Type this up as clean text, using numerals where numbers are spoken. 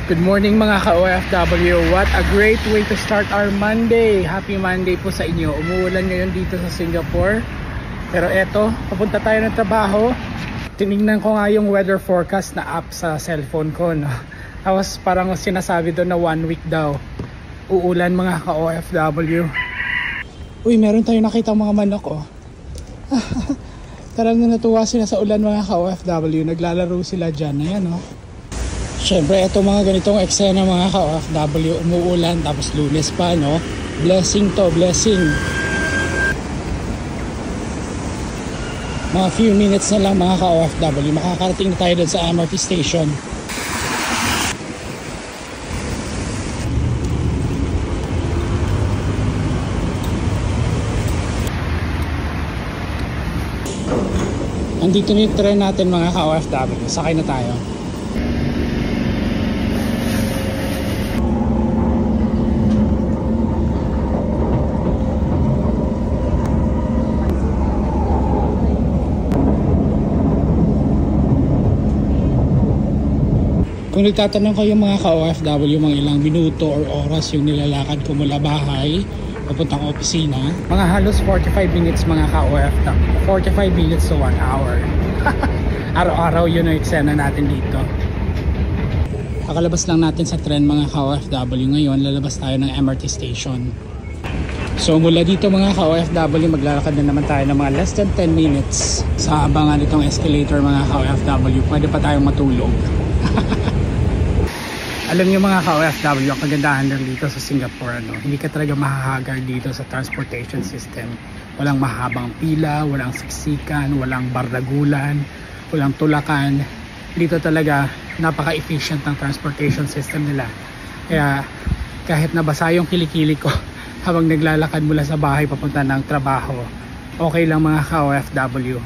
Good morning mga ka-OFW. What a great way to start our Monday. Happy Monday po sa inyo. Umuulan ngayon dito sa Singapore. Pero eto, papunta tayo ng trabaho. Tinignan ko nga yung weather forecast na app sa cellphone ko. No? Tapos parang sinasabi doon na 1 week daw. Uulan mga ka-OFW. Uy, meron tayong nakita mga manok oh. Tarang natuwa sila sa ulan mga ka-OFW. Naglalaro sila dyan. Ayan oh. Siyempre, ito mga ganitong eksena mga ka-OFW, umuulan tapos Lunes pa, no? Blessing to, blessing. Mga few minutes na lang mga ka-OFW, makakarating na tayo doon sa MRT station. Andito na yung tren natin mga ka-OFW, sakay na tayo. Kung nagtatanong kayo mga ka-OFW mga ilang minuto or oras yung nilalakad ko mula bahay papuntang opisina, mga halos 45 minutes mga ka-OFW, 45 minutes to 1 hour. Araw-araw yun ang eksena natin dito. Kakalabas lang natin sa tren mga ka-OFW. Ngayon lalabas tayo ng MRT station. So mula dito mga ka-OFW maglalakad na naman tayo ng mga less than 10 minutes sa abangan itong escalator mga ka-OFW. Pwede pa tayong matulog. Alam niyo mga ka-OFW, ang kagandahan lang dito sa Singapore, no? Hindi ka talaga mahahagar dito sa transportation system. Walang mahabang pila, walang siksikan, walang bardagulan, walang tulakan. Dito talaga napaka-efficient ng transportation system nila. Kaya kahit nabasa yung kilikili ko habang naglalakad mula sa bahay papunta ng trabaho, okay lang mga ka-OFW.